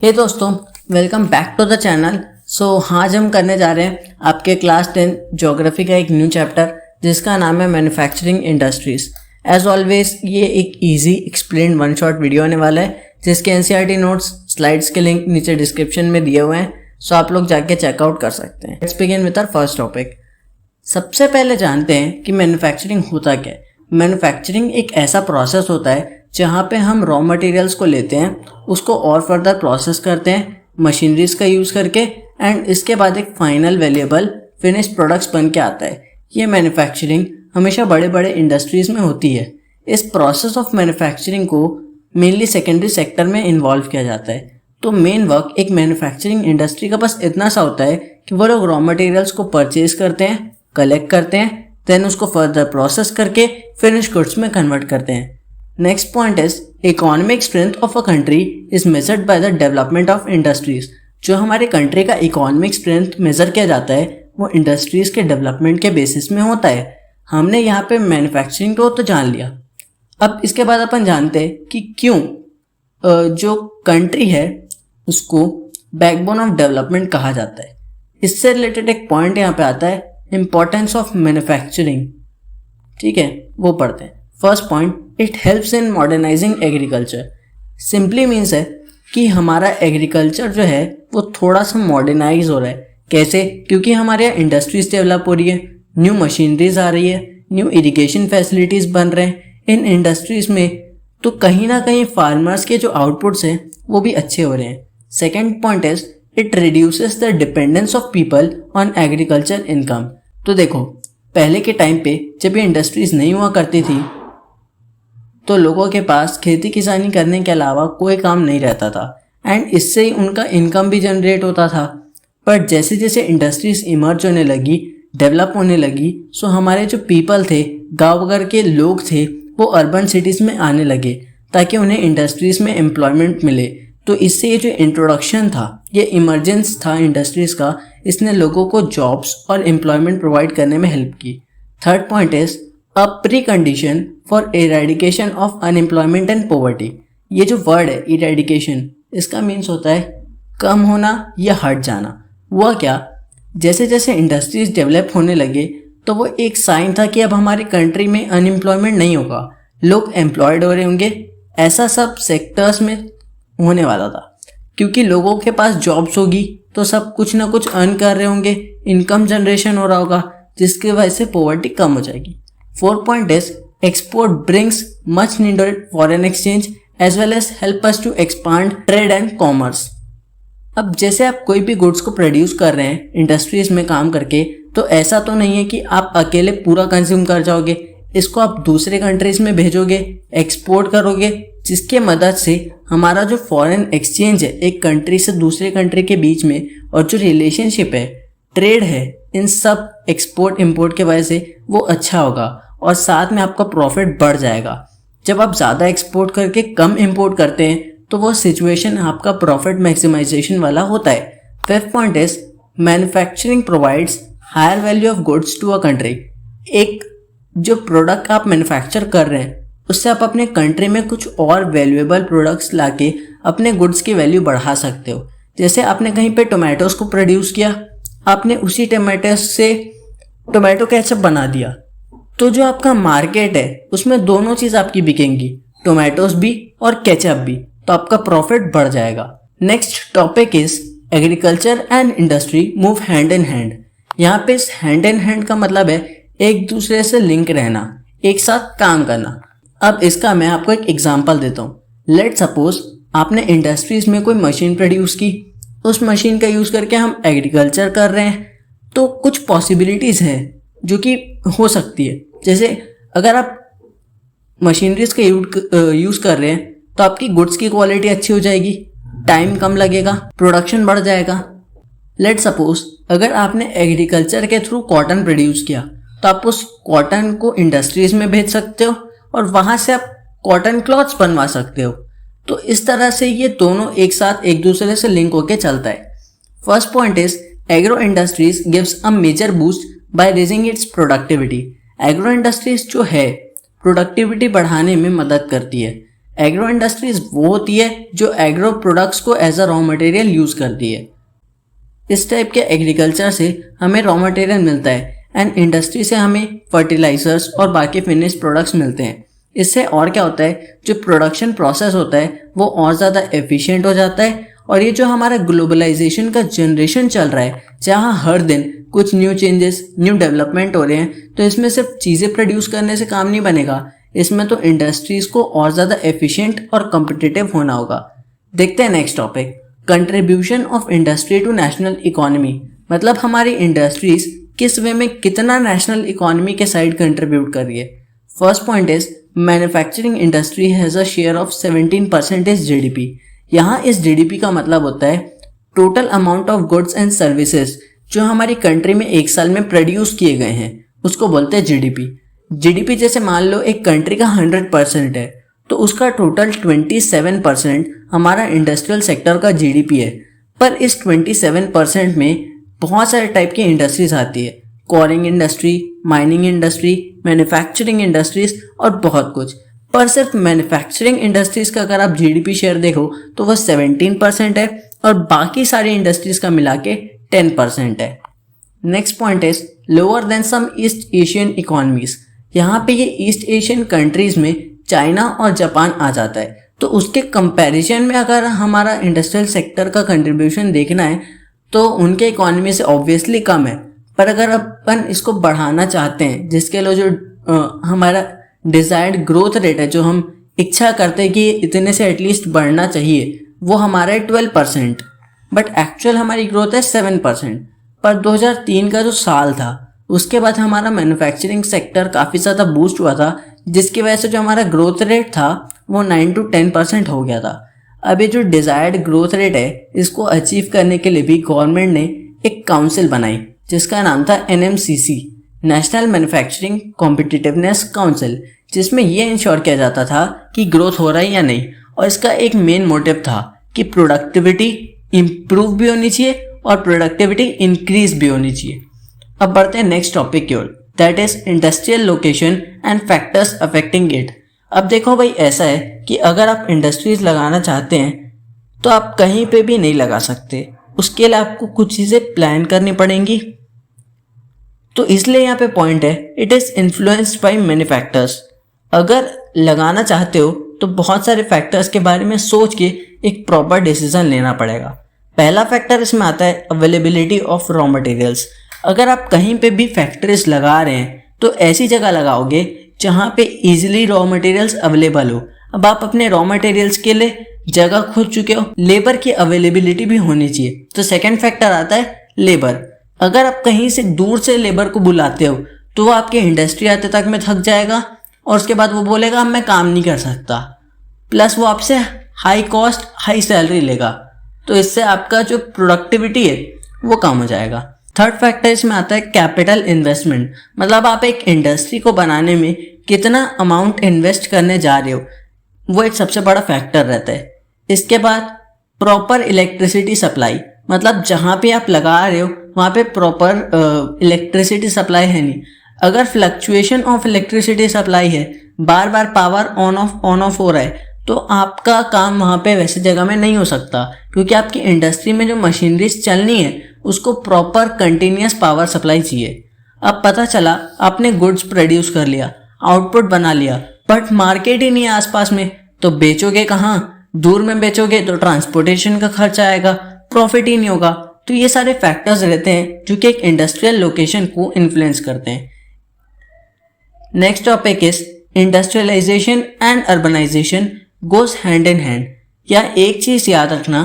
हे दोस्तों, welcome back to the channel. आज हम करने जा रहे हैं आपके क्लास 10 ज्योग्राफी का एक न्यू चैप्टर जिसका नाम है मैन्युफैक्चरिंग इंडस्ट्रीज। एज ऑलवेज ये एक easy explain one shot video होने वाला है जिसके एनसीईआरटी नोट्स स्लाइड्स के लिंक नीचे डिस्क्रिप्शन में दिए हुए हैं, सो आप लोग जाके चेकआउट कर सकते हैं। Let's begin with our first topic. सबसे पहले जानते हैं कि मैन्युफैक्चरिंग होता क्या है। मैन्युफैक्चरिंग एक ऐसा प्रोसेस होता है जहाँ पे हम रॉ मटेरियल्स को लेते हैं, उसको और फर्दर प्रोसेस करते हैं मशीनरीज का यूज़ करके, एंड इसके बाद एक फाइनल वैल्यूएबल फिनिश्ड प्रोडक्ट्स बन के आता है। ये मैन्युफैक्चरिंग हमेशा बड़े बड़े इंडस्ट्रीज़ में होती है। इस प्रोसेस ऑफ मैन्युफैक्चरिंग को मेनली सेकेंडरी सेक्टर में इन्वॉल्व किया जाता है। तो मेन वर्क एक मैन्युफैक्चरिंग इंडस्ट्री का बस इतना सा होता है कि वो लोग रॉ मटेरियल्स को परचेज करते हैं, कलेक्ट करते हैं, देन उसको फर्दर प्रोसेस करके फिनिश गुड्स में कन्वर्ट करते हैं। Next point is economic strength of a country is measured by the development of industries. जो हमारे कंट्री का इकोनॉमिक स्ट्रेंथ मेजर किया जाता है वो इंडस्ट्रीज के डेवलपमेंट के बेसिस में होता है। हमने यहाँ पे मैन्युफैक्चरिंग को तो जान लिया, अब इसके बाद अपन जानते हैं कि क्यों जो कंट्री है उसको बैकबोन ऑफ डेवलपमेंट कहा जाता है। इससे रिलेटेड एक पॉइंट यहाँ पे आता है, इम्पोर्टेंस ऑफ मैन्युफैक्चरिंग। ठीक है, वो पढ़ते हैं। First point, it helps in modernising agriculture. Simply means है कि हमारा एग्रीकल्चर जो है वो थोड़ा सा मॉडर्नाइज हो रहा है। कैसे? क्योंकि हमारे यहाँ इंडस्ट्रीज डेवलप हो रही है, न्यू मशीनरीज आ रही है, न्यू इरिगेशन फैसिलिटीज़ बन रहे हैं इन इंडस्ट्रीज में, तो कहीं ना कहीं फार्मर्स के जो आउटपुट्स हैं वो भी अच्छे हो रहे हैं। Second point is it reduces the dependence of people on agriculture income. तो देखो, पहले के टाइम पे जब ये इंडस्ट्रीज नहीं हुआ करती थी तो लोगों के पास खेती किसानी करने के अलावा कोई काम नहीं रहता था, एंड इससे ही उनका इनकम भी जनरेट होता था। पर जैसे जैसे इंडस्ट्रीज इमर्ज होने लगी, डेवलप होने लगी, सो हमारे जो पीपल थे, गाँव वगैरह के लोग थे, वो अर्बन सिटीज़ में आने लगे ताकि उन्हें इंडस्ट्रीज़ में एम्प्लॉयमेंट मिले। तो इससे ये जो इंट्रोडक्शन था, ये इमरजेंस था इंडस्ट्रीज़ का, इसने लोगों को जॉब्स और एम्प्लॉयमेंट प्रोवाइड करने में हेल्प की। Third point is a pre condition for eradication of unemployment and poverty. ये जो वर्ड है इरेडिकेशन, इसका मीन्स होता है कम होना या हट जाना। हुआ क्या, जैसे जैसे इंडस्ट्रीज डेवलप होने लगे तो वो एक साइन था कि अब हमारी कंट्री में अनएम्प्लॉयमेंट नहीं होगा, लोग एम्प्लॉयड हो रहे होंगे। ऐसा सब सेक्टर्स में होने वाला था, क्योंकि लोगों के पास जॉब्स होगी तो सब कुछ ना कुछ अर्न कर रहे होंगे, इनकम जनरेशन हो रहा होगा, जिसकी वजह से पॉवर्टी कम हो जाएगी। Fourth point is export brings much needed foreign exchange as well as help us to expand trade and commerce. अब जैसे आप कोई भी गुड्स को प्रोड्यूस कर रहे हैं इंडस्ट्रीज में काम करके, तो ऐसा तो नहीं है कि आप अकेले पूरा कंज्यूम कर जाओगे, इसको आप दूसरे कंट्रीज में भेजोगे, एक्सपोर्ट करोगे, जिसके मदद से हमारा जो फॉरेन एक्सचेंज है एक कंट्री से दूसरे कंट्री के बीच में, और जो रिलेशनशिप है, ट्रेड है, इन सब एक्सपोर्ट इंपोर्ट के वजह से वो अच्छा होगा और साथ में आपका प्रॉफिट बढ़ जाएगा। जब आप ज़्यादा एक्सपोर्ट करके कम इंपोर्ट करते हैं तो वो सिचुएशन आपका प्रॉफिट मैक्सिमाइजेशन वाला होता है। Fifth point is manufacturing provides higher value of goods to a country. एक जो प्रोडक्ट आप मैन्युफैक्चर कर रहे हैं उससे आप अपने कंट्री में कुछ और वैल्यूएबल प्रोडक्ट्स लाके अपने गुड्स की वैल्यू बढ़ा सकते हो। जैसे आपने कहीं पे टोमेटोज को प्रोड्यूस किया, आपने उसी टोमेटो से टोमेटो केचप बना दिया, तो जो आपका मार्केट है उसमें दोनों चीज़ आपकी बिकेंगी, टोमेटोज भी और केचप भी, तो आपका प्रॉफिट बढ़ जाएगा। Next topic is agriculture and industry move hand in hand. यहाँ पे इस हैंड इन हैंड का मतलब है एक दूसरे से लिंक रहना, एक साथ काम करना। अब इसका मैं आपको एक एग्जांपल देता हूँ। लेट सपोज आपने इंडस्ट्रीज में कोई मशीन प्रोड्यूस की, उस मशीन का यूज़ करके हम एग्रीकल्चर कर रहे हैं, तो कुछ पॉसिबिलिटीज़ हैं जो कि हो सकती है। जैसे अगर आप मशीनरीज का यूज़ कर रहे हैं तो आपकी गुड्स की क्वालिटी अच्छी हो जाएगी, टाइम कम लगेगा, प्रोडक्शन बढ़ जाएगा। लेट सपोज अगर आपने एग्रीकल्चर के थ्रू कॉटन प्रोड्यूस किया तो आप उस कॉटन को इंडस्ट्रीज में भेज सकते हो और वहाँ से आप कॉटन क्लॉथ्स बनवा सकते हो। तो इस तरह से ये दोनों एक साथ एक दूसरे से लिंक होके चलता है। First point is agro industries gives a major boost by raising its productivity. Agro industries जो है प्रोडक्टिविटी बढ़ाने में मदद करती है। एग्रो इंडस्ट्रीज वो होती है जो एग्रो प्रोडक्ट्स को as a raw material use करती है। इस टाइप के एग्रीकल्चर से हमें रॉ मटेरियल मिलता है एंड इंडस्ट्री से हमें फर्टिलाइजर्स और बाकी फिनिश प्रोडक्ट्स मिलते हैं। इससे और क्या होता है, जो प्रोडक्शन प्रोसेस होता है वो और ज़्यादा एफिशिएंट हो जाता है। और ये जो हमारा ग्लोबलाइजेशन का जनरेशन चल रहा है, जहाँ हर दिन कुछ न्यू चेंजेस, न्यू डेवलपमेंट हो रहे हैं, तो इसमें सिर्फ चीज़ें प्रोड्यूस करने से काम नहीं बनेगा, इसमें तो इंडस्ट्रीज को और ज़्यादा एफिशिएंट और कॉम्पिटिटिव होना होगा। देखते हैं next topic, contribution of industry to national economy. मतलब हमारी इंडस्ट्रीज किस वे में कितना नेशनल इकोनॉमी के साइड कंट्रीब्यूट कर रही है। First point is manufacturing industry has a share of 17% GDP. यहाँ इस जीडीपी का मतलब होता है total amount of goods and services जो हमारी कंट्री में एक साल में प्रोड्यूस किए गए हैं, उसको बोलते हैं जीडीपी। जीडीपी जैसे मान लो एक कंट्री का 100% है, तो उसका टोटल 27% हमारा इंडस्ट्रियल सेक्टर का जीडीपी है। पर इस 27% में बहुत सारे टाइप की इंडस्ट्रीज आती है, Koring industry, mining industry, manufacturing industries और बहुत कुछ। पर सिर्फ मैन्युफैक्चरिंग इंडस्ट्रीज का अगर आप जीडीपी शेयर देखो तो वह 17% है और बाकी सारी इंडस्ट्रीज का मिला के 10% है। Next point is lower than some East Asian economies. यहाँ पे ये ईस्ट एशियन कंट्रीज में चाइना और जापान आ जाता है, तो उसके कंपैरिजन में अगर हमारा इंडस्ट्रियल सेक्टर का कंट्रीब्यूशन देखना है तो उनके इकोनॉमी से ऑब्वियसली कम है। पर अगर अपन इसको बढ़ाना चाहते हैं, जिसके लिए जो हमारा डिजायर्ड ग्रोथ रेट है, जो हम इच्छा करते हैं कि इतने से एटलीस्ट बढ़ना चाहिए, वो हमारा है 12%, बट एक्चुअल हमारी ग्रोथ है 7%। पर 2003 का जो साल था उसके बाद हमारा मैन्युफैक्चरिंग सेक्टर काफ़ी ज़्यादा बूस्ट हुआ था, जिसकी वजह से जो हमारा ग्रोथ रेट था वो 9 to 10% हो गया था। अब ये जो डिज़ायर्ड ग्रोथ रेट है, इसको अचीव करने के लिए भी गवर्नमेंट ने एक काउंसिल बनाई जिसका नाम था NMCC, national manufacturing competitiveness council, जिसमें ये इंश्योर किया जाता था कि ग्रोथ हो रहा है या नहीं। और इसका एक मेन मोटिव था कि प्रोडक्टिविटी इम्प्रूव भी होनी चाहिए और प्रोडक्टिविटी इंक्रीज भी होनी चाहिए। अब बढ़ते हैं नेक्स्ट टॉपिक की ओर, that is industrial location and factors affecting it. अब देखो भाई, ऐसा है कि अगर आप इंडस्ट्रीज लगाना चाहते हैं तो आप कहीं पे भी नहीं लगा सकते, उसके लिए आपको कुछ चीज़ें प्लान करनी पड़ेंगी। तो इसलिए यहाँ पे पॉइंट है, it is influenced by many factors. अगर लगाना चाहते हो तो बहुत सारे फैक्टर्स के बारे में सोच के एक प्रॉपर डिसीजन लेना पड़ेगा। पहला फैक्टर इसमें आता है अवेलेबिलिटी ऑफ रॉ मटेरियल्स। अगर आप कहीं पे भी फैक्ट्रीज लगा रहे हैं तो ऐसी जगह लगाओगे जहाँ पे इजीली रॉ मटेरियल्स अवेलेबल हो। अब आप अपने रॉ मटेरियल्स के लिए जगह खोज चुके हो, लेबर की अवेलेबिलिटी भी होनी चाहिए। तो सेकंड फैक्टर आता है लेबर। अगर आप कहीं से दूर से लेबर को बुलाते हो तो वो आपके इंडस्ट्री आते तक में थक जाएगा और उसके बाद वो बोलेगा मैं काम नहीं कर सकता, प्लस वो आपसे हाई कॉस्ट हाई सैलरी लेगा, तो इससे आपका जो प्रोडक्टिविटी है वो कम हो जाएगा। थर्ड फैक्टर इसमें आता है कैपिटल इन्वेस्टमेंट। मतलब आप एक इंडस्ट्री को बनाने में कितना अमाउंट इन्वेस्ट करने जा रहे हो, वो एक सबसे बड़ा फैक्टर रहता है। इसके बाद प्रॉपर इलेक्ट्रिसिटी सप्लाई। मतलब जहाँ पे आप लगा रहे हो वहाँ पे प्रॉपर इलेक्ट्रिसिटी सप्लाई है नहीं। अगर फ्लक्चुएशन ऑफ इलेक्ट्रिसिटी सप्लाई है, बार बार पावर ऑन ऑफ हो रहा है, तो आपका काम वहाँ पे वैसे जगह में नहीं हो सकता, क्योंकि आपकी इंडस्ट्री में जो मशीनरीज चलनी है उसको प्रॉपर कंटिन्यूस पावर सप्लाई चाहिए। अब पता चला आपने गुड्स प्रोड्यूस कर लिया, आउटपुट बना लिया, बट मार्केट ही नहीं है आसपास में, तो बेचोगे कहाँ? दूर में बेचोगे तो ट्रांसपोर्टेशन का खर्चा आएगा, प्रॉफिट ही नहीं होगा। तो ये सारे फैक्टर्स रहते हैं जो कि एक इंडस्ट्रियल लोकेशन को इन्फ्लुएंस करते हैं। Next topic is industrialization and urbanization goes hand in hand. या एक चीज़ याद रखना,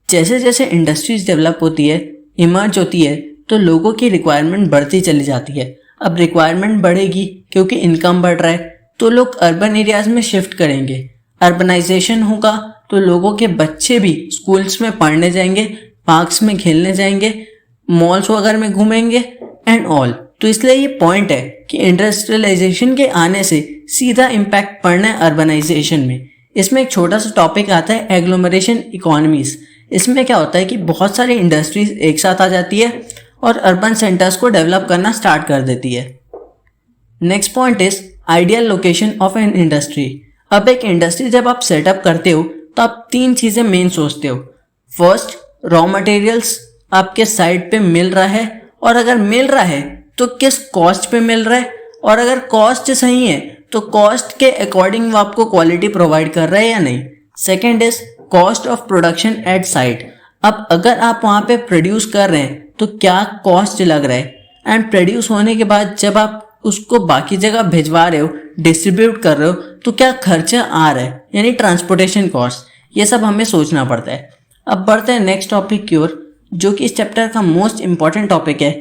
जैसे जैसे इंडस्ट्रीज डेवलप होती है, इमर्ज होती है, तो लोगों की रिक्वायरमेंट बढ़ती चली जाती है। अब रिक्वायरमेंट बढ़ेगी क्योंकि इनकम बढ़ रहा है, तो लोग अर्बन एरियाज में शिफ्ट करेंगे। अर्बनाइजेशन होगा तो लोगों के बच्चे भी स्कूल्स में पढ़ने जाएंगे, पार्क्स में खेलने जाएंगे, मॉल्स वगैरह में घूमेंगे एंड ऑल। तो इसलिए ये पॉइंट है कि इंडस्ट्रियलाइजेशन के आने से सीधा इम्पैक्ट पड़ना है अर्बनाइजेशन में। इसमें एक छोटा सा टॉपिक आता है एग्लोमरेशन इकोनॉमीज। इसमें क्या होता है कि बहुत सारी इंडस्ट्रीज एक साथ आ जाती है और अर्बन सेंटर्स को डेवलप करना स्टार्ट कर देती है। Next point is ideal location of an industry. अब एक इंडस्ट्री जब आप सेटअप करते हो तो आप 3 चीजें मेन सोचते हो। फर्स्ट, रॉ मटेरियल्स आपके साइड पे मिल रहा है, और अगर मिल रहा है तो किस कॉस्ट पे मिल रहा है, और अगर कॉस्ट सही है तो कॉस्ट के अकॉर्डिंग वो आपको क्वालिटी प्रोवाइड कर रहा है या नहीं। Second is cost of production at site. अब अगर आप वहां पे प्रोड्यूस कर रहे हैं तो क्या कॉस्ट लग रहा है, एंड प्रोड्यूस होने के बाद जब आप उसको बाकी जगह भिजवा रहे हो, डिस्ट्रीब्यूट कर रहे हो, तो क्या खर्चा आ रहा है, यानी ट्रांसपोर्टेशन कॉस्ट। ये सब हमें सोचना पड़ता है। अब बढ़ते हैं नेक्स्ट टॉपिक की ओर, जो कि इस चैप्टर का मोस्ट इंपॉर्टेंट टॉपिक है,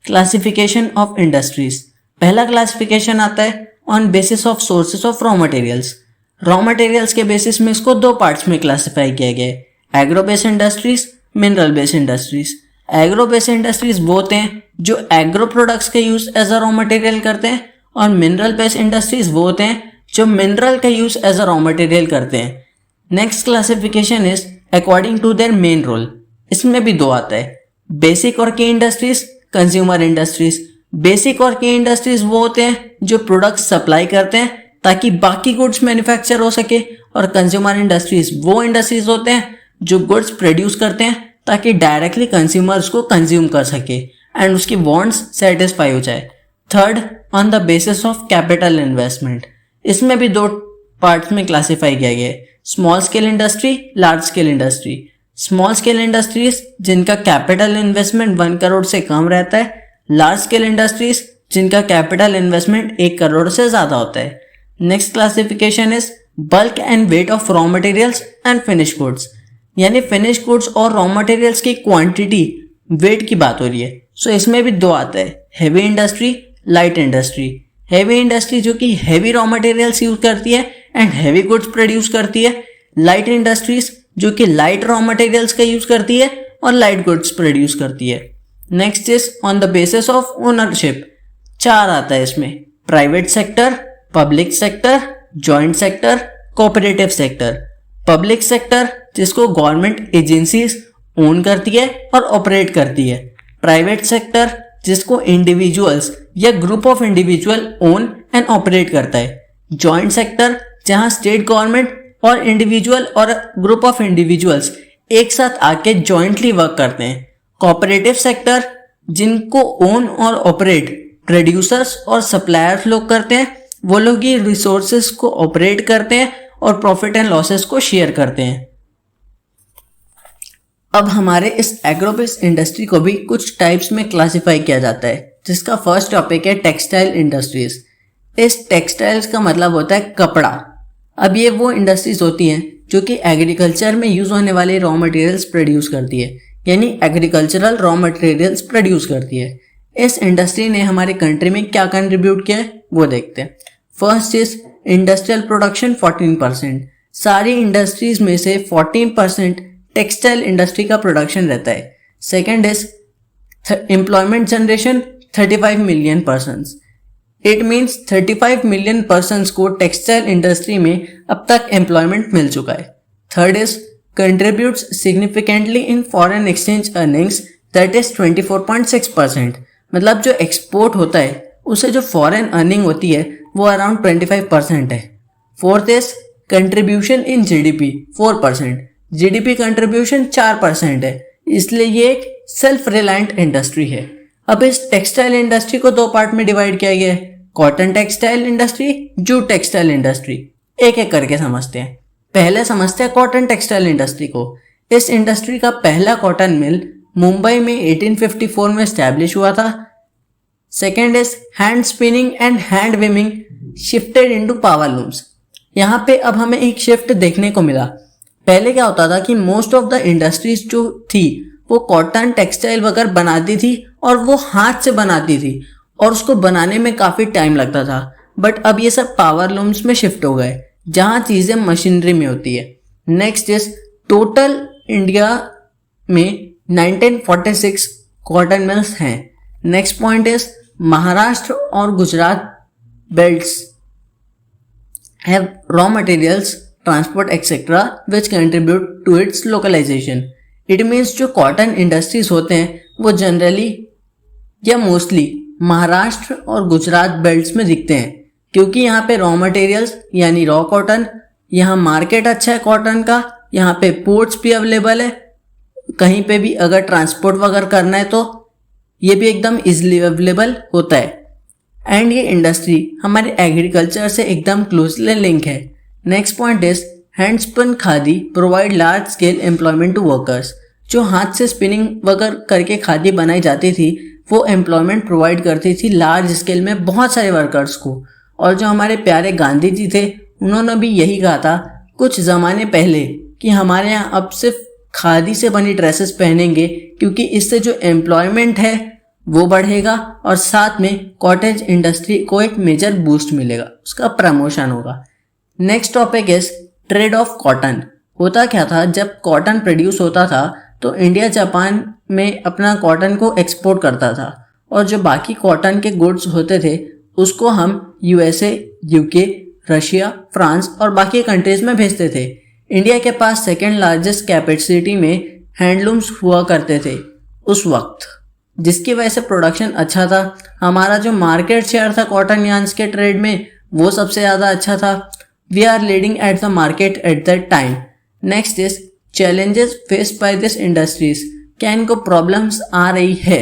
क्लासिफिकेशन ऑफ इंडस्ट्रीज। पहला क्लासिफिकेशन आता है on basis of sources of raw materials. Raw materials के बेसिस में इसको 2 पार्ट्स में क्लासिफाई किया गया है, agro based industries, mineral based industries. Agro based industries वो होते हैं जो एग्रो प्रोडक्ट्स के use as a raw material करते हैं, और मिनरल बेस्ड इंडस्ट्रीज वो होते हैं जो मिनरल का use as a raw material करते हैं। Next classification is according to their main role. इसमें भी 2 आता है, बेसिक और की इंडस्ट्रीज, कंज्यूमर इंडस्ट्रीज। बेसिक और की इंडस्ट्रीज वो होते हैं जो प्रोडक्ट्स सप्लाई करते हैं ताकि बाकी गुड्स मैन्युफैक्चर हो सके, और कंज्यूमर इंडस्ट्रीज वो इंडस्ट्रीज होते हैं जो गुड्स प्रोड्यूस करते हैं ताकि डायरेक्टली कंज्यूमर्स को कंज्यूम कर सके एंड उसकी वांट्स सेटिस्फाई हो जाए। Third, on the basis of capital investment. इसमें भी 2 पार्ट्स में क्लासिफाई किया गया है, small scale industry, large scale industry. Small scale industries जिनका कैपिटल इन्वेस्टमेंट 1 करोड़ से कम रहता है, लार्ज स्केल इंडस्ट्रीज जिनका कैपिटल इन्वेस्टमेंट 1 करोड़ से ज्यादा होता है। Next classification is bulk and weight of raw materials and finish goods, यानी फिनिश गुड्स और रॉ मटेरियल्स की क्वांटिटी, वेट की बात हो रही है। सो इसमें भी 2 आता है, heavy industry, light industry. Heavy industry जो कि हेवी रॉ मटेरियल्स यूज करती है एंड हेवी गुड्स प्रोड्यूस करती है। लाइट इंडस्ट्रीज जो कि लाइट रॉ मटेरियल्स का यूज करती है और लाइट गुड्स प्रोड्यूस करती है। Next is on the basis of ownership. 4 आता है इसमें, private sector, public sector, joint sector, cooperative sector. Public sector जिसको गवर्नमेंट एजेंसीज ओन करती है और ऑपरेट करती है। प्राइवेट सेक्टर जिसको इंडिविजुअल्स या group of individual own and operate करता है। जॉइंट सेक्टर जहां स्टेट गवर्नमेंट और इंडिविजुअल और ग्रुप ऑफ इंडिविजुअल्स एक साथ आके जॉइंटली वर्क करते हैं। कोऑपरेटिव सेक्टर जिनको ओन और ऑपरेट प्रोड्यूसर्स और सप्लायर्स लोग करते हैं, वो लोग ही रिसोर्सेज को ऑपरेट करते हैं और प्रॉफिट एंड लॉसेस को शेयर करते हैं। अब हमारे इस एग्रो बेस्ड इंडस्ट्री को भी कुछ टाइप्स में क्लासिफाई किया जाता है, जिसका फर्स्ट टॉपिक है टेक्सटाइल इंडस्ट्रीज। इस टेक्सटाइल्स का मतलब होता है कपड़ा। अब ये वो इंडस्ट्रीज होती हैं जो कि एग्रीकल्चर में यूज होने वाले रॉ मटेरियल्स प्रोड्यूस करती है, यानी एग्रीकल्चरल रॉ मटेरियल्स प्रोड्यूस करती है। इस इंडस्ट्री ने हमारे कंट्री में क्या कंट्रीब्यूट किया है वो देखते हैं। First is industrial production 14%। सारी इंडस्ट्रीज में से 14% टेक्सटाइल इंडस्ट्री का प्रोडक्शन रहता है। Second is employment generation 35 million persons. It means 35 million persons को टेक्सटाइल इंडस्ट्री में अब तक एम्प्लॉयमेंट मिल चुका है। Third is contributes significantly in foreign exchange earnings, that is 24.6%। मतलब जो एक्सपोर्ट होता है उसे जो फॉरेन अर्निंग होती है वो अराउंड 25% है। Fourth is contribution in GDP 4%। GDP contribution 4% है, इसलिए ये एक सेल्फ रिलायंट इंडस्ट्री है। अब इस टेक्सटाइल इंडस्ट्री को 2 पार्ट में डिवाइड किया गया है, cotton textile industry, jute textile industry. एक एक करके समझते हैं। पहले समझते हैं कॉटन टेक्सटाइल इंडस्ट्री को। इस इंडस्ट्री का पहला कॉटन मिल मुंबई में 1854 में स्टैब्लिश हुआ था। Second is hand spinning and hand weaving shifted into power looms. यहाँ पे अब हमें एक शिफ्ट देखने को मिला। पहले क्या होता था कि मोस्ट ऑफ द इंडस्ट्रीज जो थी वो कॉटन टेक्सटाइल वगैरह बनाती थी और वो हाथ से बनाती थी और उसको बनाने में काफी टाइम लगता था। बट अब ये सब पावर लूम्स में शिफ्ट हो गए जहां चीजें मशीनरी में होती है। नेक्स्ट इज टोटल इंडिया में 1946 कॉटन मिल्स हैं। नेक्स्ट पॉइंट इज महाराष्ट्र और Gujarat belts have raw materials, transport etcetera which contribute to its localisation. It means जो कॉटन इंडस्ट्रीज होते हैं वो जनरली या मोस्टली महाराष्ट्र और गुजरात बेल्ट्स में दिखते हैं, क्योंकि यहाँ पे रॉ मटेरियल्स यानी रॉ कॉटन, यहाँ मार्केट अच्छा है कॉटन का, यहाँ पे पोर्ट्स भी अवेलेबल है, कहीं पे भी अगर ट्रांसपोर्ट वगैरह करना है तो ये भी एकदम इजीली अवेलेबल होता है। एंड ये इंडस्ट्री हमारे एग्रीकल्चर से एकदम क्लोजली लिंक है। Next point is handspin khadi provide large scale employment to workers. जो हाथ से स्पिनिंग वगैरह करके खादी बनाई जाती थी वो एम्प्लॉयमेंट प्रोवाइड करती थी लार्ज स्केल में बहुत सारे वर्कर्स को। और जो हमारे प्यारे गांधी जी थे उन्होंने भी यही कहा था कुछ ज़माने पहले कि हमारे यहाँ अब सिर्फ खादी से बनी ड्रेसेस पहनेंगे, क्योंकि इससे जो एम्प्लॉयमेंट है वो बढ़ेगा और साथ में कॉटेज इंडस्ट्री को एक मेजर बूस्ट मिलेगा, उसका प्रमोशन होगा। Next topic is trade off cotton. होता क्या था, जब कॉटन प्रोड्यूस होता था तो इंडिया जापान में अपना कॉटन को एक्सपोर्ट करता था और जो बाकी कॉटन के गुड्स होते थे उसको हम यूएसए, यूके, रशिया, फ्रांस और बाकी कंट्रीज में भेजते थे। इंडिया के पास सेकेंड लार्जेस्ट कैपेसिटी में हैंडलूम्स हुआ करते थे उस वक्त, जिसकी वजह से प्रोडक्शन अच्छा था। हमारा जो मार्केट शेयर था कॉटन यार्न्स के ट्रेड में वो सबसे ज़्यादा अच्छा था। We are leading at the market at that time. Next is challenges faced by this industries. क्या इनको प्रॉब्लम्स आ रही है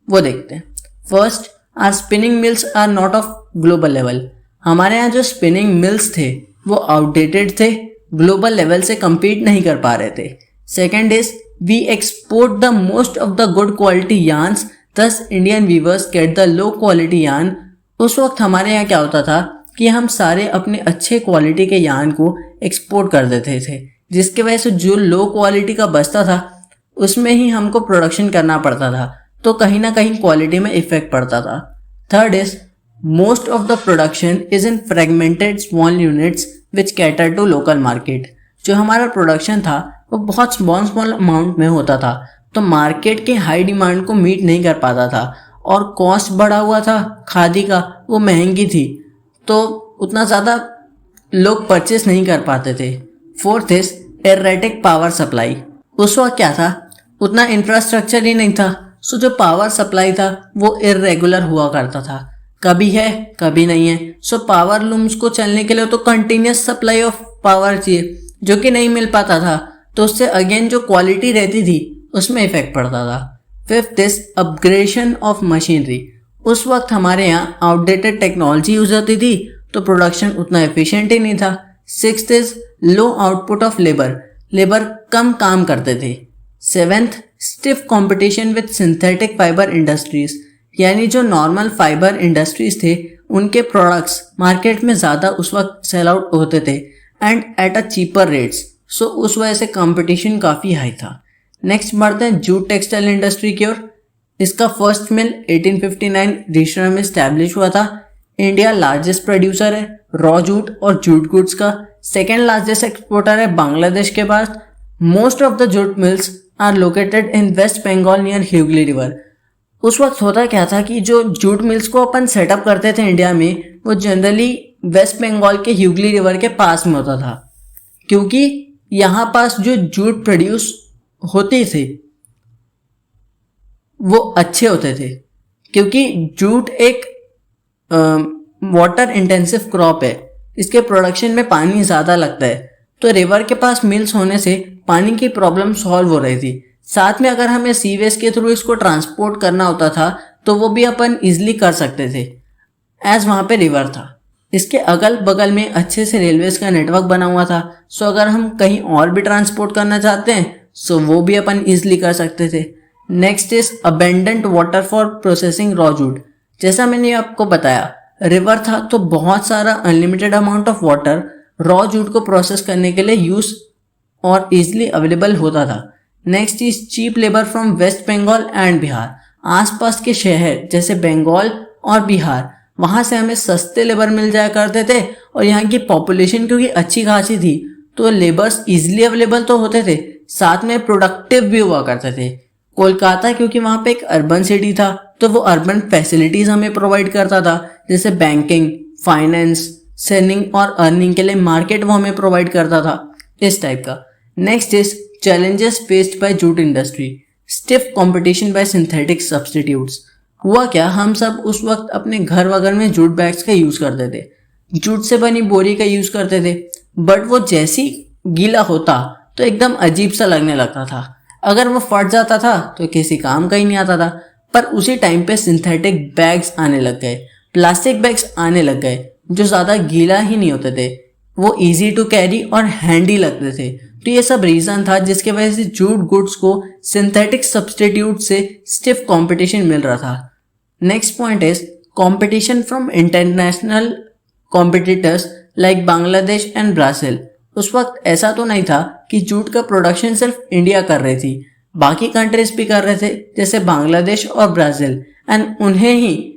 वो देखते हैं। First, are spinning mills are not of global level. हमारे यहाँ जो स्पिनिंग मिल्स थे वो आउटडेटेड थे, ग्लोबल लेवल से compete नहीं कर पा रहे थे। Second is we export the most of the good quality yarns, thus Indian weavers get the low quality yarn। उस वक्त हमारे यहाँ क्या होता था कि हम सारे अपने अच्छे क्वालिटी के yarn को एक्सपोर्ट कर देते थे, जिसके वजह से जो लो क्वालिटी का बचता था उसमें ही हमको प्रोडक्शन करना पड़ता था, तो कहीं ना कहीं क्वालिटी में इफेक्ट पड़ता था। Third is most of the production is in fragmented small units which cater to local market. जो हमारा प्रोडक्शन था वो बहुत स्मॉल अमाउंट में होता था, तो मार्केट के हाई डिमांड को मीट नहीं कर पाता था और कॉस्ट बढ़ा हुआ था खादी का, वो महंगी थी तो उतना ज़्यादा लोग परचेस नहीं कर पाते थे। Fourth is erratic power supply. उस वक्त क्या था, उतना इंफ्रास्ट्रक्चर ही नहीं था, सो जो पावर सप्लाई था वो इरेगुलर हुआ करता था, कभी है कभी नहीं है। सो पावर लूम्स को चलने के लिए तो कंटिन्यूस सप्लाई ऑफ पावर चाहिए, जो कि नहीं मिल पाता था, तो उससे अगेन जो क्वालिटी रहती थी उसमें इफेक्ट पड़ता था। Fifth is upgradation of machinery. उस वक्त हमारे यहाँ आउटडेटेड टेक्नोलॉजी यूज होती थी तो प्रोडक्शन उतना एफिशिएंट ही नहीं था। Sixth is low output of labour कम काम करते थे। Seventh, stiff competition with synthetic fibre industries, यानी जो नॉर्मल फाइबर इंडस्ट्रीज थे उनके प्रोडक्ट्स मार्केट में ज़्यादा उस वक्त सेल आउट होते थे and at a cheaper rates, so उस वजह से कंपटीशन काफ़ी हाई था। नेक्स्ट बढ़ते हैं जूट टेक्सटाइल इंडस्ट्री की ओर। इसका फर्स्ट मिल 1859 रीशनर में स्टैब्लिश हुआ था। इंडिया लार्जेस्ट प्रोड्यूसर है रॉ जूट और जूट गुड्स का। सेकेंड लार्जेस्ट एक्सपोर्टर है बांग्लादेश के पास। Most of the jute mills are located in West Bengal near Hooghly river. उस वक्त होता क्या था कि जो जूट मिल्स को अपन सेटअप करते थे इंडिया में, वो जनरली वेस्ट बंगाल के ह्यूगली रिवर के पास में होता था, क्योंकि यहाँ पास जो जूट प्रोड्यूस होते थे वो अच्छे होते थे, क्योंकि जूट एक वाटर इंटेंसिव क्रॉप है, इसके प्रोडक्शन में पानी ज़्यादा लगता है, तो रिवर के पास मिल्स होने से पानी की प्रॉब्लम सॉल्व हो रही थी। साथ में अगर हमें सीवेज के थ्रू इसको ट्रांसपोर्ट करना होता था तो वो भी अपन इजीली कर सकते थे, एज वहाँ पे रिवर था। इसके अगल बगल में अच्छे से रेलवेज का नेटवर्क बना हुआ था, सो अगर हम कहीं और भी ट्रांसपोर्ट करना चाहते हैं सो वो भी अपन इजीली कर सकते थे। Next is abundant water for processing raw jute. जैसा मैंने आपको बताया, रिवर था तो बहुत सारा unlimited amount of water raw jute को प्रोसेस करने के लिए यूज और इजीली अवेलेबल होता था। Next is cheap labour from West Bengal and Bihar. आसपास के शहर जैसे बंगाल और बिहार, वहाँ से हमें सस्ते लेबर मिल जाया करते थे और यहाँ की पॉपुलेशन क्योंकि अच्छी खासी थी तो लेबर्स इजीली अवेलेबल तो होते थे, साथ में प्रोडक्टिव भी हुआ करते थे। कोलकाता क्योंकि वहाँ पे एक अर्बन सिटी था तो वो अर्बन फैसिलिटीज़ हमें प्रोवाइड करता था, जैसे बैंकिंग, फाइनेंस, सेलिंग और अर्निंग के लिए मार्केट वो हमें प्रोवाइड करता था, इस टाइप का। Next is challenges faced bye jute industry. Stiff competition bye synthetic substitutes. हुआ क्या, हम सब उस वक्त अपने घर वगैरह में जूट बैग्स का यूज़ करते थे, जूट से बनी बोरी का यूज करते थे, बट वो जैसी गीला होता तो एकदम अजीब सा लगने लगता था। अगर वो फट जाता था तो किसी काम का ही नहीं आता था। पर उसी टाइम पे सिंथेटिक बैग्स आने लग गए, प्लास्टिक बैग्स आने लग गए जो ज़्यादा गीला ही नहीं होते थे, वो इजी टू कैरी और हैंडी लगते थे। तो ये सब रीज़न था जिसके वजह से जूट गुड्स को सिंथेटिक सब्सटीट्यूट से स्टिफ कंपटीशन मिल रहा था। Next point is competition from international competitors like Bangladesh and Brazil. उस वक्त ऐसा तो नहीं था कि जूट का प्रोडक्शन सिर्फ इंडिया कर रही थी, बाकी कंट्रीज भी कर रहे थे जैसे बांग्लादेश और ब्राज़ील, एंड उन्हें ही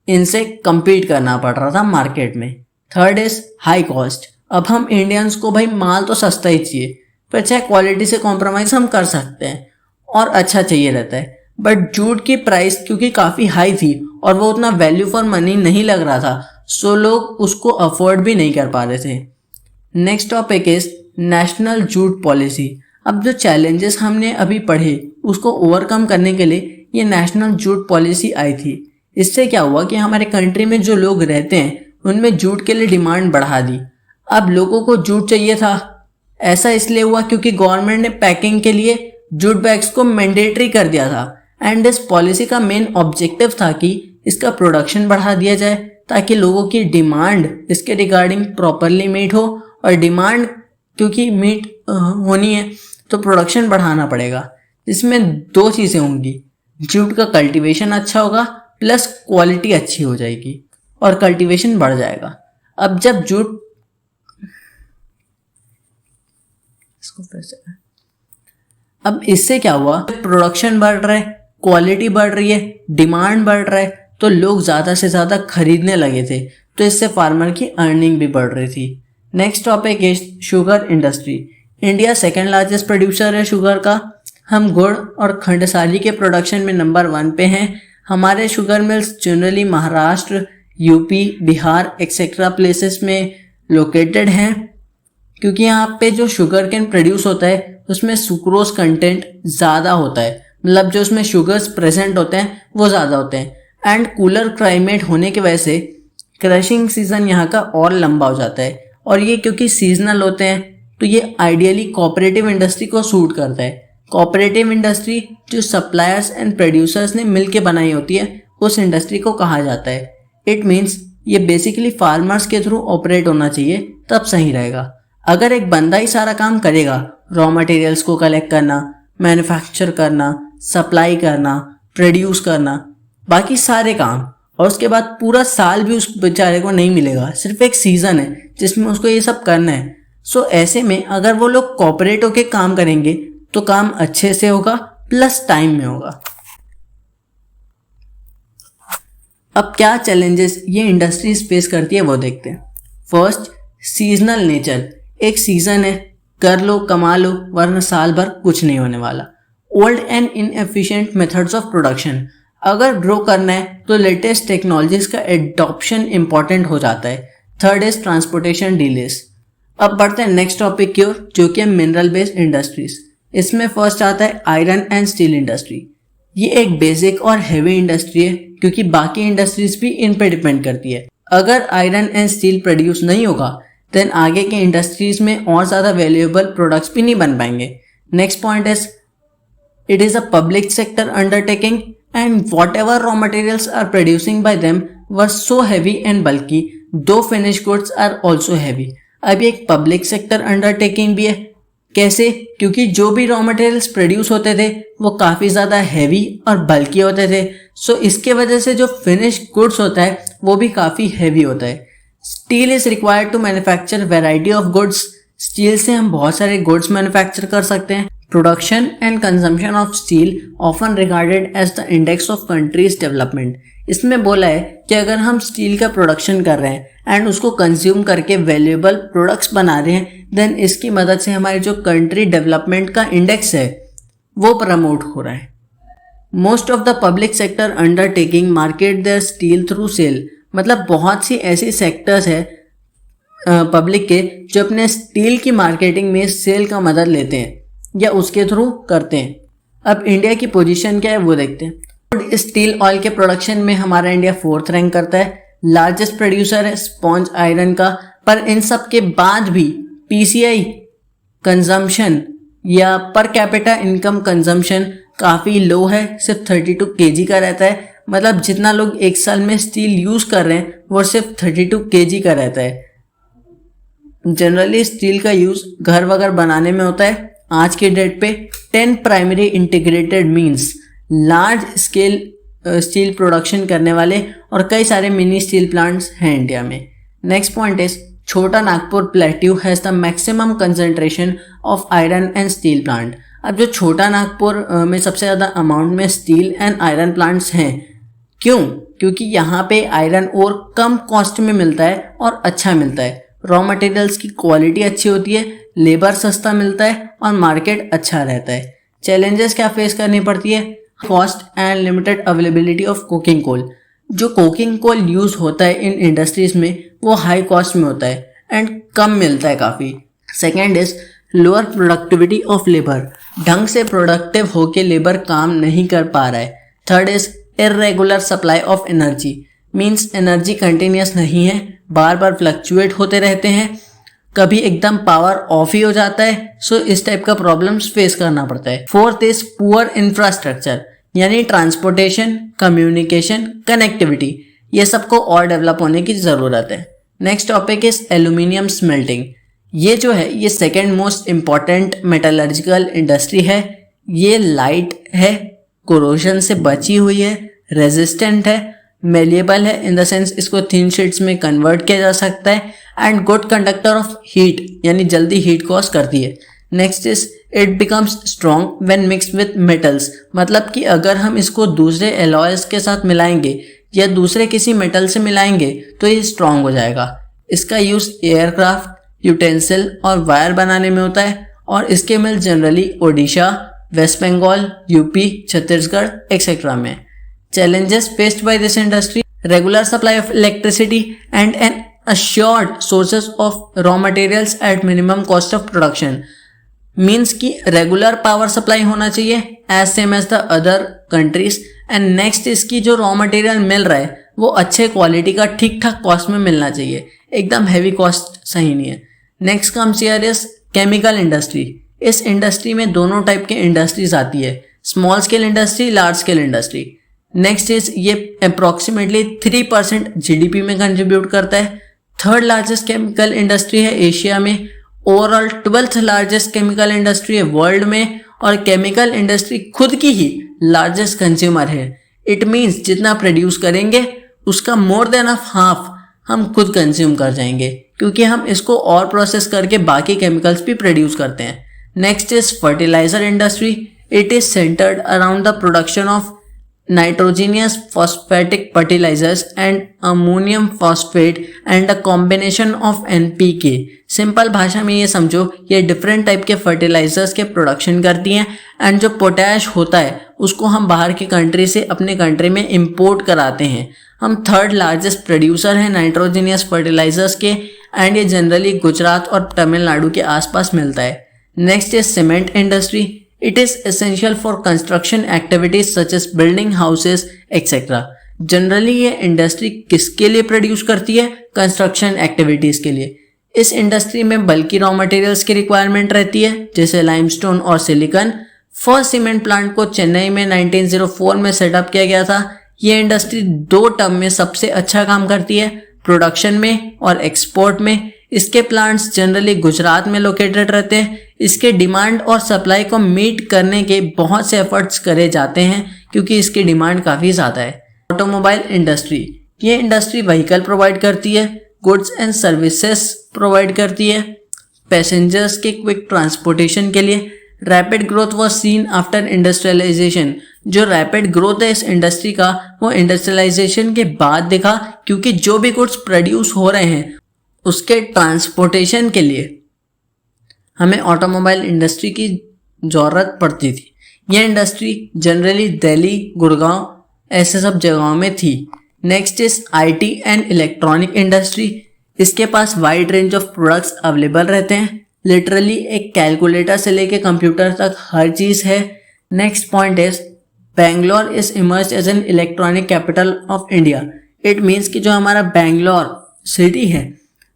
इनसे compete करना पड़ रहा था मार्केट में। Third is high cost. अब हम इंडियंस को भाई माल तो सस्ता ही चाहिए, पर चाहे क्वालिटी से कॉम्प्रोमाइज़ हम कर सकते हैं और अच्छा चाहिए रहता है। बट जूट की प्राइस क्योंकि काफ़ी हाई थी और वो उतना वैल्यू फॉर मनी नहीं लग रहा था, सो लोग उसको अफोर्ड भी नहीं कर पा रहे थे। Next topic is national jute policy. अब जो चैलेंजेस हमने अभी पढ़े उसको ओवरकम करने के लिए ये नेशनल जूट पॉलिसी आई थी। इससे क्या हुआ कि हमारे कंट्री में जो लोग रहते हैं उनमें जूट के लिए डिमांड बढ़ा दी। अब लोगों को जूट चाहिए था। ऐसा इसलिए हुआ क्योंकि गवर्नमेंट ने पैकिंग के लिए जूट बैग्स को मैंडेटरी कर दिया था, एंड इस पॉलिसी का मेन ऑब्जेक्टिव था कि इसका प्रोडक्शन बढ़ा दिया जाए ताकि लोगों की डिमांड इसके रिगार्डिंग प्रॉपरली मीट हो। और डिमांड क्योंकि मीट होनी है तो प्रोडक्शन बढ़ाना पड़ेगा। इसमें दो चीज़ें होंगी, जूट का कल्टीवेशन अच्छा होगा प्लस क्वालिटी अच्छी हो जाएगी और कल्टीवेशन बढ़ जाएगा। अब जब जूट अब इससे क्या हुआ, प्रोडक्शन बढ़ रहा है, क्वालिटी बढ़ रही है, डिमांड बढ़ रहा है, तो लोग ज़्यादा से ज़्यादा खरीदने लगे थे, तो इससे फार्मर की अर्निंग भी बढ़ रही थी। Next topic is sugar industry. India second largest producer है शुगर का। हम गुड़ और खंडसारी के प्रोडक्शन में नंबर 1 पे हैं। हमारे sugar mills generally Maharashtra, UP, Bihar etcetera places में लोकेटेड हैं, क्योंकि यहाँ पे जो शुगर कैन प्रोड्यूस होता है उसमें सुक्रोज कंटेंट ज़्यादा होता है, मतलब जो उसमें शुगर्स प्रेजेंट होते हैं वो ज़्यादा होते हैं। एंड कूलर क्लाइमेट होने की वजह से क्रशिंग सीजन यहाँ का और लंबा हो जाता है, और ये क्योंकि सीजनल होते हैं तो ये आइडियली कोऑपरेटिव इंडस्ट्री को सूट करता है। कोऑपरेटिव इंडस्ट्री जो सप्लायर्स एंड प्रोड्यूसर्स ने मिलके बनाई होती है उस इंडस्ट्री को कहा जाता है। इट मीन्स ये बेसिकली फार्मर्स के थ्रू ऑपरेट होना चाहिए, तब सही रहेगा। अगर एक बंदा ही सारा काम करेगा, रॉ मटेरियल्स को कलेक्ट करना, मैन्युफैक्चर करना, सप्लाई करना, प्रोड्यूस करना, बाकी सारे काम, और उसके बाद पूरा साल भी उस बेचारे को नहीं मिलेगा, सिर्फ एक सीज़न है जिसमें उसको ये सब करना है। सो ऐसे में अगर वो लोग कोऑपरेट होके काम करेंगे तो काम अच्छे से होगा प्लस टाइम में होगा। अब क्या चैलेंजेस ये इंडस्ट्रीज फेस करती है वो देखते हैं। First, seasonal nature. एक सीजन है, कर लो कमा लो, वरना साल भर कुछ नहीं होने वाला। Old and inefficient methods of production. अगर ग्रो करना है तो लेटेस्ट टेक्नोलॉजीज का एडॉप्शन इंपॉर्टेंट हो जाता है। Third is transportation delays. अब बढ़ते हैं नेक्स्ट टॉपिक की ओर, जो कि है मिनरल बेस्ड इंडस्ट्रीज। इसमें फर्स्ट आता है आयरन एंड स्टील इंडस्ट्री। ये एक बेसिक और हेवी इंडस्ट्री है क्योंकि बाकी इंडस्ट्रीज भी इन पे डिपेंड करती है। अगर आयरन एंड स्टील प्रोड्यूस नहीं होगा देन आगे के इंडस्ट्रीज में और ज़्यादा वैल्यूएबल प्रोडक्ट्स भी नहीं बन पाएंगे। Next point is it is a public sector undertaking and whatever raw materials are producing by them were so heavy and bulky, though finished goods are also heavy। अब एक public sector undertaking भी है। कैसे? क्योंकि जो भी raw materials produce होते थे वो काफ़ी ज़्यादा हैवी और बल्की होते थे, सो इसके वजह से जो फिनिश्ड गुड्स होता है वो भी काफ़ी हैवी होता है। Steel is required to manufacture variety of goods. Steel से हम बहुत सारे गुड्स मैन्युफैक्चर कर सकते हैं। Production and consumption of steel often regarded as the index of country's development। इसमें बोला है कि अगर हम स्टील का प्रोडक्शन कर रहे हैं एंड उसको कंज्यूम करके वैल्यूएबल प्रोडक्ट्स बना रहे हैं, देन इसकी मदद से हमारी जो कंट्री डेवलपमेंट का इंडेक्स है वो प्रमोट हो रहा है। Most of the public sector undertaking market their steel through SAIL. मतलब बहुत सी ऐसी सेक्टर्स है पब्लिक के जो अपने स्टील की मार्केटिंग में सेल का मदद लेते हैं या उसके थ्रू करते हैं। अब इंडिया की पोजीशन क्या है वो देखते हैं। स्टील ऑयल के प्रोडक्शन में हमारा इंडिया 4th रैंक करता है। लार्जेस्ट प्रोड्यूसर है स्पॉन्ज आयरन का, पर इन सब के बाद भी पीसीआई कंजम्पशन या पर कैपिटा इनकम कंजम्पशन काफ़ी लो है, सिर्फ 32 केजी का रहता है। मतलब जितना लोग एक साल में स्टील यूज़ कर रहे हैं वो सिर्फ 32 केजी का रहता है। जनरली स्टील का यूज़ घर वगैरह बनाने में होता है। आज के डेट पे 10 primary integrated means large scale steel production करने वाले और कई सारे मिनी स्टील प्लांट्स हैं इंडिया में। नेक्स्ट पॉइंट इज छोटा Nagpur plateau has the maximum concentration of iron and steel plant. अब जो छोटा नागपुर में सबसे ज़्यादा अमाउंट में स्टील एंड आयरन प्लांट्स हैं। क्यों? क्योंकि यहाँ पे आयरन और कम कॉस्ट में मिलता है और अच्छा मिलता है। रॉ मटेरियल्स की क्वालिटी अच्छी होती है, लेबर सस्ता मिलता है और मार्केट अच्छा रहता है। चैलेंजेस क्या फेस करनी पड़ती है? Cost and limited availability of coking coal. जो कोकिंग कोल यूज होता है इन इंडस्ट्रीज में वो हाई कॉस्ट में होता है एंड कम मिलता है काफ़ी। Second is lower productivity of labour. ढंग से प्रोडक्टिव होके लेबर काम नहीं कर पा रहा है। Third is irregular supply of energy, means energy continuous नहीं है, बार बार फ्लक्चुएट होते रहते हैं, कभी एकदम पावर ऑफ ही हो जाता है। सो इस टाइप का प्रॉब्लम्स फेस करना पड़ता है। फोर्थ इज पुअर इंफ्रास्ट्रक्चर, यानी ट्रांसपोर्टेशन, कम्युनिकेशन, कनेक्टिविटी, ये सबको और डेवलप होने की ज़रूरत है। Next topic is aluminium smelting. ये जो है ये second most important metallurgical industry है। ये लाइट है, कोरोजन से बची हुई है, रेजिस्टेंट है, मेलिएबल है इन द सेंस इसको थिन शीट्स में कन्वर्ट किया जा सकता है and good conductor of heat, यानी जल्दी हीट कॉज करती है। Next is it becomes strong when mix with metals, मतलब कि अगर हम इसको दूसरे एलॉयज के साथ मिलाएंगे या दूसरे किसी मेटल से मिलाएंगे तो ये स्ट्रॉन्ग हो जाएगा। इसका यूज एयरक्राफ्ट, यूटेंसिल और वायर बनाने में होता है और इसके mill generally Odisha, West Bengal, UP, Chhattisgarh etcetera में। Challenges faced by this industry: regular supply of electricity and an assured sources of raw materials at minimum cost of production. Means कि regular power supply होना चाहिए as same as the other countries. And next इसकी जो raw material मिल रहा है वो अच्छे quality का ठीक ठाक कॉस्ट में मिलना चाहिए, एकदम हैवी कॉस्ट सही नहीं है। Next comes here is chemical industry. इस इंडस्ट्री में दोनों टाइप के इंडस्ट्रीज आती है, small scale industry, large scale industry. Next is ये अप्रोक्सीमेटली 3% जीडीपी में कंट्रीब्यूट करता है। थर्ड लार्जेस्ट केमिकल इंडस्ट्री है एशिया में। Overall 12th largest chemical industry है वर्ल्ड में और केमिकल इंडस्ट्री खुद की ही लार्जेस्ट कंज्यूमर है। इट मीन्स जितना प्रोड्यूस करेंगे उसका मोर देन ऑफ हाफ हम खुद कंज्यूम कर जाएंगे, क्योंकि हम इसको और प्रोसेस करके बाकी केमिकल्स भी प्रोड्यूस करते हैं। Next is fertiliser industry. It is centred around the production of nitrogenous phosphatic fertilizers and ammonium phosphate and a combination of NPK। Simple भाषा में ये समझो ये डिफरेंट टाइप के फर्टिलाइजर्स के प्रोडक्शन करती हैं एंड जो पोटैश होता है उसको हम बाहर की कंट्री से अपने कंट्री में इंपोर्ट कराते हैं। हम थर्ड लार्जेस्ट प्रोड्यूसर हैं नाइट्रोजीनियस फर्टिलाइजर्स के एंड ये जनरली गुजरात और तमिलनाडु के आसपास मिलता है। Next is cement industry. It is essential for construction activities such as building houses etc. Generally ये इंडस्ट्री किसके लिए प्रोड्यूस करती है? कंस्ट्रक्शन एक्टिविटीज के लिए। इस इंडस्ट्री में बल्कि रॉ मटेरियल्स की रिक्वायरमेंट रहती है जैसे लाइमस्टोन और सिलिकॉन। फर्स्ट सीमेंट प्लांट को चेन्नई में 1904 में सेटअप किया गया था। ये इंडस्ट्री 2 टर्म में सबसे अच्छा काम करती है, प्रोडक्शन में और एक्सपोर्ट में। इसके प्लांट्स जनरली गुजरात में लोकेटेड रहते हैं। इसके डिमांड और सप्लाई को मीट करने के बहुत से एफर्ट्स करे जाते हैं क्योंकि इसकी डिमांड काफ़ी ज़्यादा है। ऑटोमोबाइल इंडस्ट्री, ये इंडस्ट्री व्हीकल प्रोवाइड करती है, गुड्स एंड सर्विसेज प्रोवाइड करती है पैसेंजर्स के क्विक ट्रांसपोर्टेशन के लिए। Rapid growth was seen after industrialisation. जो रैपिड ग्रोथ है इस इंडस्ट्री का वो इंडस्ट्रियलाइजेशन के बाद दिखा, क्योंकि जो भी गुड्स प्रोड्यूस हो रहे हैं उसके ट्रांसपोर्टेशन के लिए हमें ऑटोमोबाइल इंडस्ट्री की ज़रूरत पड़ती थी। यह इंडस्ट्री जनरली दिल्ली, गुड़गांव ऐसे सब जगहों में थी। Next is IT and electronic industry. इसके पास wide range of products available रहते हैं, लिटरली एक कैलकुलेटर से लेके कंप्यूटर तक हर चीज़ है। Next point is Bangalore is emerged as an electronic capital of India. It means कि जो हमारा बेंगलोर सिटी है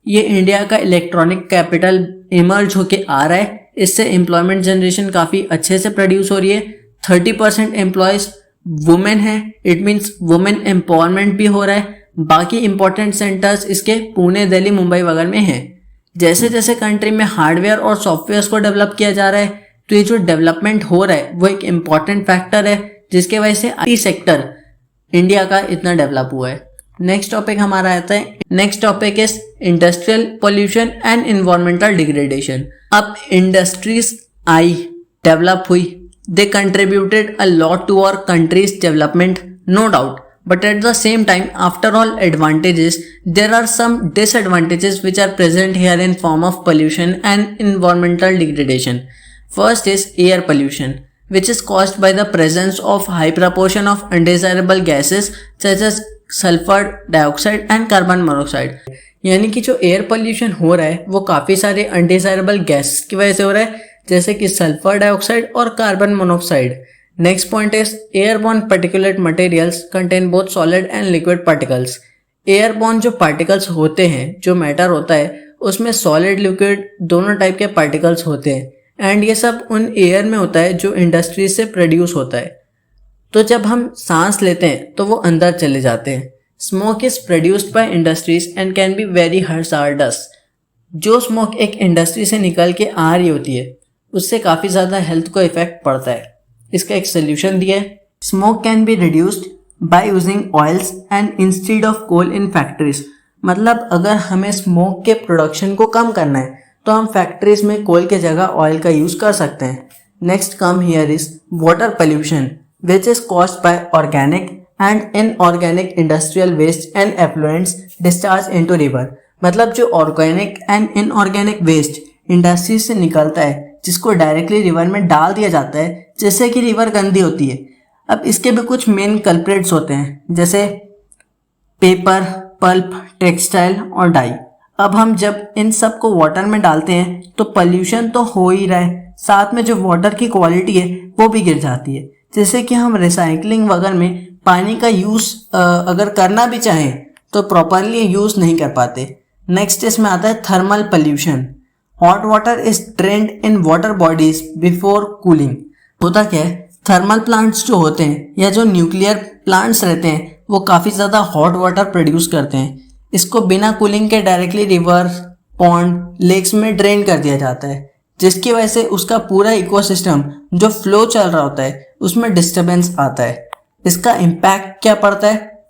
ये इंडिया का इलेक्ट्रॉनिक कैपिटल इमर्ज होके आ रहा है। इससे एम्प्लॉयमेंट जनरेशन काफ़ी अच्छे से प्रोड्यूस हो रही है। 30% एम्प्लॉयज़ वुमेन है, इट मीन्स वुमेन एम्पावरमेंट भी हो रहा है। बाकी इंपॉर्टेंट सेंटर्स इसके पुणे, दिल्ली, मुंबई वगैरह में हैं। जैसे जैसे कंट्री में हार्डवेयर और सॉफ्टवेयर को डेवलप किया जा रहा है तो ये जो डेवलपमेंट हो रहा है वो एक इम्पॉर्टेंट फैक्टर है जिसके वजह से IT सेक्टर इंडिया का इतना डेवलप हुआ है। नेक्स्ट टॉपिक हमारा आता है, next topic is industrial pollution and environmental degradation. अब इंडस्ट्रीज आई, डेवलप हुई, they contributed a lot to our country's development, no doubt, but at the same time, after all advantages, there are some disadvantages which are present here in form of pollution and environmental degradation. First is air pollution, which is caused by the presence of high proportion of undesirable gases such as sulfur dioxide and carbon monoxide. यानी कि जो air pollution हो रहा है वो काफ़ी सारे undesirable gases की वजह से हो रहा है, जैसे कि सल्फर डाइऑक्साइड और carbon monoxide. Next point is airborne particulate materials contain both solid and liquid particles. Airborne जो particles होते हैं, जो मैटर होता है उसमें solid liquid दोनों टाइप के particles होते हैं एंड ये सब उन एयर में होता है जो इंडस्ट्रीज से प्रोड्यूस होता है। तो जब हम सांस लेते हैं तो वो अंदर चले जाते हैं। Smoke is produced by industries and can be very hazardous. जो स्मोक एक इंडस्ट्री से निकल के आ रही होती है उससे काफ़ी ज़्यादा हेल्थ को इफेक्ट पड़ता है। इसका एक सोल्यूशन दिया है, smoke can be reduced by using oils and instead of coal in factories. मतलब अगर हमें स्मोक के प्रोडक्शन को कम करना है तो हम फैक्ट्रीज में कोल के जगह ऑयल का यूज कर सकते हैं। Next come here is water pollution which is caused by organic and inorganic industrial waste and effluents discharge into river. मतलब जो organic and inorganic waste industry से निकलता है जिसको डायरेक्टली रिवर में डाल दिया जाता है जिससे कि रिवर गंदी होती है। अब इसके भी कुछ मेन कल्प्रिट्स होते हैं जैसे पेपर, पल्प, टेक्सटाइल और डाई। अब हम जब इन सब को वाटर में डालते हैं तो पोल्यूशन तो हो ही रहा है, साथ में जो वाटर की क्वालिटी है वो भी गिर जाती है, जैसे कि हम रिसाइकलिंग वगैरह में पानी का यूज़ अगर करना भी चाहें तो प्रॉपरली यूज़ नहीं कर पाते। नेक्स्ट इसमें आता है thermal pollution. Hot water is drained in water bodies before cooling. होता क्या है, थर्मल प्लांट्स जो होते हैं या जो न्यूक्लियर प्लांट्स रहते हैं वो काफ़ी ज़्यादा हॉट वाटर प्रोड्यूस करते हैं। इसको बिना कूलिंग के डायरेक्टली रिवर, पॉन्ड, लेक्स में ड्रेन कर दिया जाता है, जिसकी वजह से उसका पूरा इकोसिस्टम जो फ्लो चल रहा होता है उसमें डिस्टर्बेंस आता है। इसका इम्पैक्ट क्या पड़ता है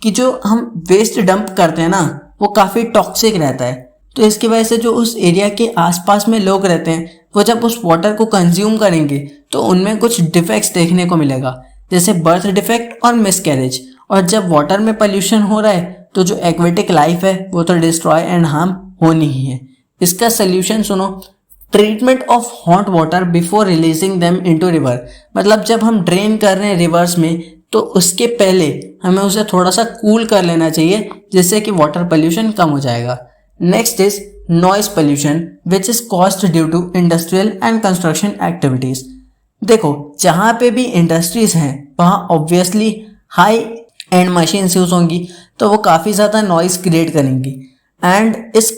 कि जो हम वेस्ट डंप करते हैं ना वो काफ़ी टॉक्सिक रहता है। तो इसकी वजह से जो उस एरिया के आसपास में लोग रहते हैं वो जब उस वाटर को कंज्यूम करेंगे तो उनमें कुछ डिफेक्ट्स देखने को मिलेगा, जैसे बर्थ डिफेक्ट और मिसकैरेज। और जब वाटर में पोल्यूशन हो रहा है तो जो एक्वेटिक लाइफ है वो तो डिस्ट्रॉय एंड हार्म होनी ही है। इसका सोल्यूशन सुनो, treatment of hot water before releasing them into river. मतलब जब हम ड्रेन कर रहे हैं रिवर्स में तो उसके पहले हमें उसे थोड़ा सा कूल कर लेना चाहिए जिससे कि वाटर पोल्यूशन कम हो जाएगा। Next is noise pollution which is caused due to industrial and construction activities. देखो जहाँ पे भी इंडस्ट्रीज हैं वहाँ obviously high and machines use होंगी तो वो काफ़ी ज़्यादा नॉइज क्रिएट करेंगी। एंड इस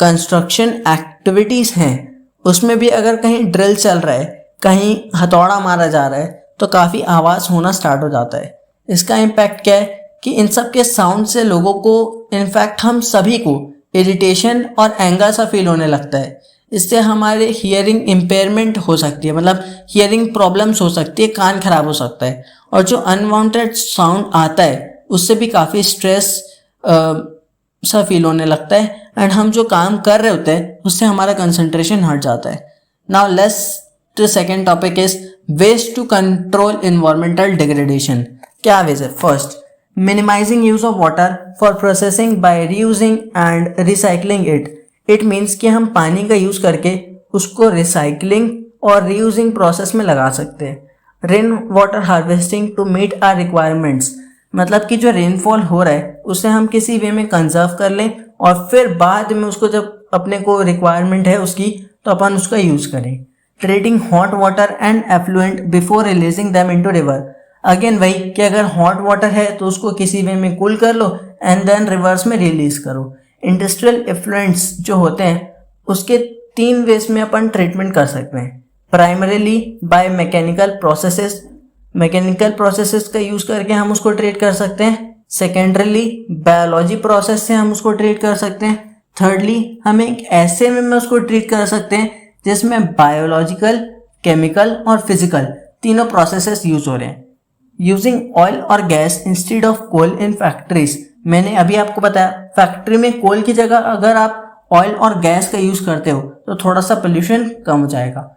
कंस्ट्रक्शन एक्टिविटीज़ हैं उसमें भी अगर कहीं ड्रिल चल रहा है, कहीं हथौड़ा मारा जा रहा है तो काफ़ी आवाज़ होना स्टार्ट हो जाता है। इसका इम्पैक्ट क्या है कि इन सब के साउंड से लोगों को, इनफैक्ट हम सभी को इरिटेशन और एंगर सा फील होने लगता है। इससे हमारे हियरिंग इम्पेयरमेंट हो सकती है, मतलब हियरिंग प्रॉब्लम्स हो सकती है, कान खराब हो सकता है। और जो अनवांटेड साउंड आता है उससे भी काफ़ी स्ट्रेस सा फील होने लगता है एंड हम जो काम कर रहे होते हैं उससे हमारा कंसंट्रेशन हट जाता है। Now let's the second topic is ways to control environmental degradation. क्या वेज है? First, minimizing use of water for processing by reusing and recycling it. It means कि हम पानी का यूज़ करके उसको रिसाइकलिंग और रीयूजिंग प्रोसेस में लगा सकते हैं। Rain water harvesting to meet our requirements. मतलब कि जो रेनफॉल हो रहा है उसे हम किसी वे में कंजर्व कर लें और फिर बाद में उसको जब अपने को रिक्वायरमेंट है उसकी तो अपन उसका यूज़ करें। Treating hot water and effluent before releasing them into river. Again वही कि अगर हॉट वाटर है तो उसको किसी वे में कूल कर लो एंड देन रिवर्स में रिलीज करो। इंडस्ट्रियल इफ्लुएंट्स जो होते हैं उसके 3 वेज में अपन ट्रीटमेंट कर सकते हैं। प्राइमरीली बाय मैकेनिकल प्रोसेसेस का यूज करके हम उसको ट्रीट कर सकते हैं। सेकेंडरीली बायोलॉजी प्रोसेस से हम उसको ट्रीट कर सकते हैं। थर्डली हम एक ऐसे में उसको ट्रीट कर सकते हैं जिसमें बायोलॉजिकल, केमिकल और फिजिकल तीनों प्रोसेसेस यूज हो रहे हैं। यूजिंग ऑयल और gas instead of coal in factories, मैंने अभी आपको बताया फैक्ट्री में कोल की जगह अगर आप ऑयल और गैस का यूज करते हो तो थोड़ा सा पोल्यूशन कम हो जाएगा।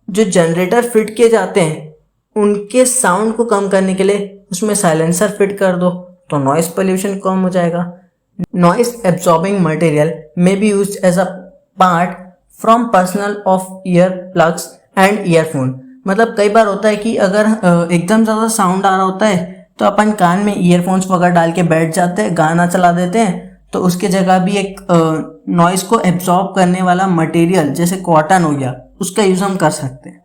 जो जनरेटर फिट किए जाते हैं उनके साउंड को कम करने के लिए उसमें साइलेंसर फिट कर दो तो नॉइस पोल्यूशन कम हो जाएगा। Noise absorbing material may be used as a part from personal of ear plugs and earphone. मतलब कई बार होता है कि अगर एकदम ज़्यादा साउंड आ रहा होता है तो अपन कान में ईयरफोन्स वगैरह डाल के बैठ जाते हैं, गाना चला देते हैं, तो उसके जगह भी एक नॉइस को एब्जॉर्ब करने वाला मटेरियल जैसे कॉटन हो गया उसका यूज़ हम कर सकते हैं।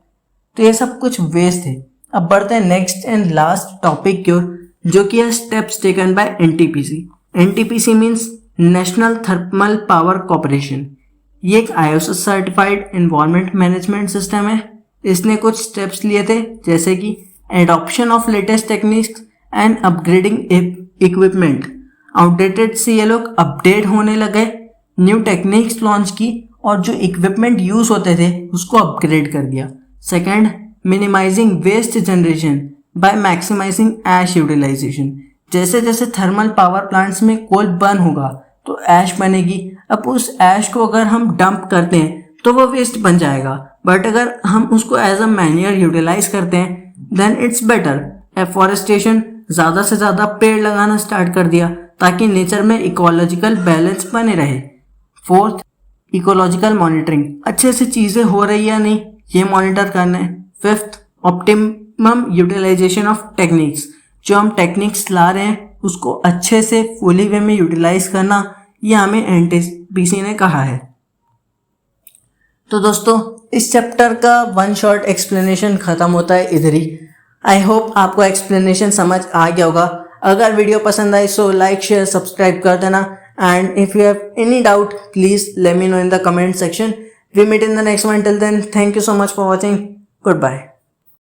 तो ये सब कुछ वेज थे। अब बढ़ते हैं नेक्स्ट एंड लास्ट टॉपिक की ओर, जो कि है steps taken by NTPC. NTPC means national thermal power corporation. ये एक ISO certified environment management system है। इसने कुछ स्टेप्स लिए थे जैसे कि adoption of latest techniques and upgrading equipment. Outdated से ये लोग अपडेट होने लगे, न्यू टेक्निक्स लॉन्च की और जो इक्विपमेंट यूज होते थे उसको अपग्रेड कर दिया। Second, minimising waste generation by maximising ash utilisation. जैसे जैसे थर्मल पावर प्लांट्स में कोल बर्न होगा तो ऐश बनेगी। अब उस ऐश को अगर हम डंप करते हैं तो वो वेस्ट बन जाएगा, बट अगर हम उसको एज अ मैन्योर यूटिलाइज करते हैं देन इट्स बेटर। एफॉरेस्टेशन, ज़्यादा से ज़्यादा पेड़ लगाना स्टार्ट कर दिया ताकि नेचर में इकोलॉजिकल बैलेंस बने रहे। फोर्थ, इकोलॉजिकल मॉनिटरिंग, अच्छे से चीज़ें हो रही या नहीं ये मॉनिटर करना है। Fifth, optimum utilisation of techniques, जो हम टेक्निक्स ला रहे हैं उसको अच्छे से फुली वे में यूटिलाइज करना, ये हमें एनटीपीसी ने कहा है। तो दोस्तों इस चैप्टर का वन शॉर्ट एक्सप्लेनेशन खत्म होता है इधर ही। आई होप आपको एक्सप्लेनेशन समझ आ गया होगा। अगर वीडियो पसंद आई सो लाइक, शेयर, सब्सक्राइब कर देना and if you have any doubt please let me know in the comment section. We meet in the next one. Till then thank you so much for watching. Good bye.